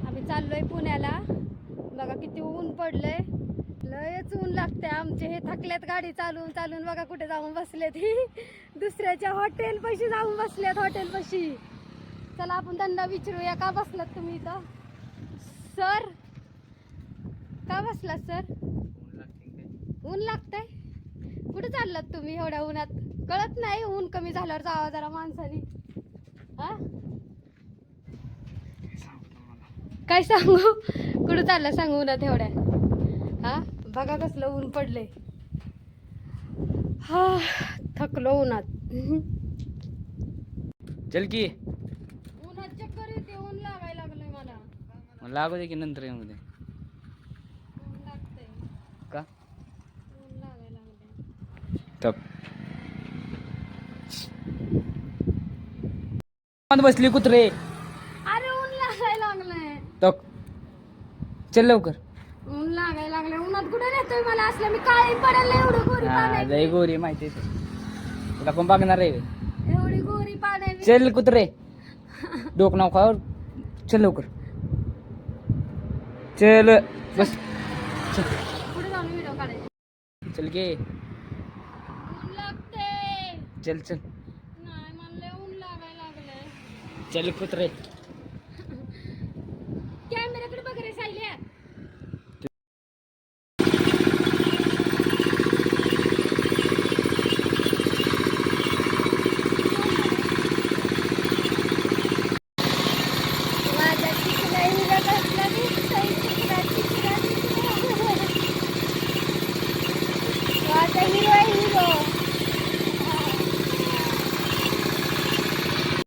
आम्ही चाललोय पुण्याला. बघा किती ऊन पडलंय, लयच ऊन लागते. आमचे हे थकल्यात गाडी चालून चालून. बघा कुठे जाऊन बसलेत ही दुसऱ्याच्या हॉटेल पाशी जाऊन बसल्यात, हॉटेल पाशी. चला आपण त्यांना विचारूया, का बसलात तुम्ही इथं? सर का बसलात सर? ऊन लागतंय. कुठे चाललात तुम्ही एवढ्या उन्हात? कळत नाही ऊन कमी झाल्यावर जावा जरा माणसानी. हा काय सांगू? कुठं चालला सांगू उन्हात एवढ्या? हा बघा कसलं ऊन पडलंय. हा थकलो उन्हात. चल की. उन्हात चक्कर येते, ऊन लागायला लागलंय मला. लागू दे की नंतर येऊ दे. ऊन लागतंय का? ऊन लागायला लागलंय. तक बसली कुत्रे. अरे ऊन लागायला लागलंय. तक चल लवकर. ऊन लागायला लागलंय. उन्हात कुठे नेतोय मला? असलं मी काळी पडेल ना. एवढी गोरी पान आहे लय मी. गोरी माहिती आहे तुला, कोण बघणार आहे? एवढी गोरी पान आहे मी. चल कुत्रे, डोक नाव खावर. चल लवकर, चल बस. पुढे जाऊन व्हिडिओ काढायचे. चल गे. ऊन लागते. चल चल नाही मला ऊन लागायला लागलंय. चल कुत्रे.